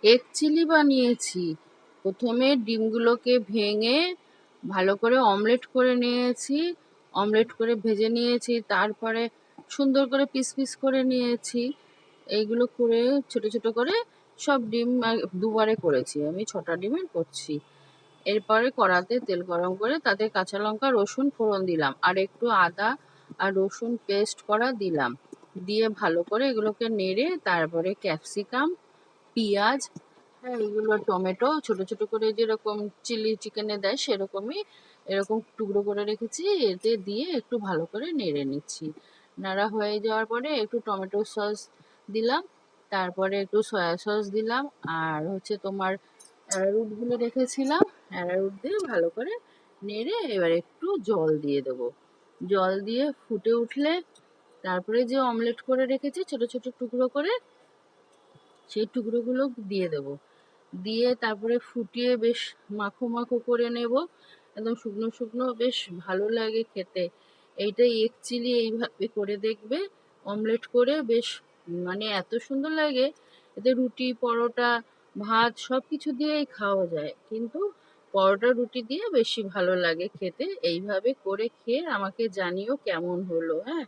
Egg chilli বানিয়েছি। প্রথমে ডিমগুলোকে ভেঙে ভালো করে অমলেট করে নিয়েছি, অমলেট করে ভেজে নিয়েছি, তারপরে সুন্দর করে পিস পিস করে নিয়েছি। এইগুলো করে ছোট ছোট করে সব ডিম দুবারে করেছি, আমি 6টা ডিমের করছি। এরপরে কড়াতে তেল গরম করে তাতে কাঁচা লঙ্কা রসুন ফোড়ন দিলাম, আর একটু আদা আর রসুন পেস্ট করা দিলাম। দিয়ে ভালো করে এগুলোকে নেড়ে তারপরে ক্যাপসিকাম, পেঁয়াজ, হ্যাঁ এগুলো টমেটো ছোট ছোট করে যেরকম চিলি চিকেনে দেয় সেরকমই এরকম টুকরো করে রেখেছি, এতে দিয়ে একটু ভালো করে নেড়ে নিচ্ছি। নাড়া হয়ে যাওয়ার পরে একটু টমেটো সস দিলাম, তারপরে একটু সয়া সস দিলাম, আর হচ্ছে তোমার অ্যারারুট গুলো রেখেছিলাম, অ্যারারুট দিয়ে ভালো করে নেড়ে এবার একটু জল দিয়ে দেবো। জল দিয়ে ফুটে উঠলে তারপরে যে অমলেট করে রেখেছি ছোট ছোট টুকরো করে, সেই টুকরোগুলো দিয়ে দেবো। দিয়ে তারপরে ফুটিয়ে বেশ মাখো মাখো করে নেব, একদম শুকনো শুকনো, বেশ ভালো লাগে খেতে। এইটা এগ চিলি এইভাবে করে দেখবে, অমলেট করে বেশ মানে এত সুন্দর লাগে। এতে রুটি পরোটা ভাত সব কিছু দিয়েই খাওয়া যায়, কিন্তু পরোটা রুটি দিয়ে বেশি ভালো লাগে খেতে। এইভাবে করে খেয়ে আমাকে জানিও কেমন হলো। হ্যাঁ।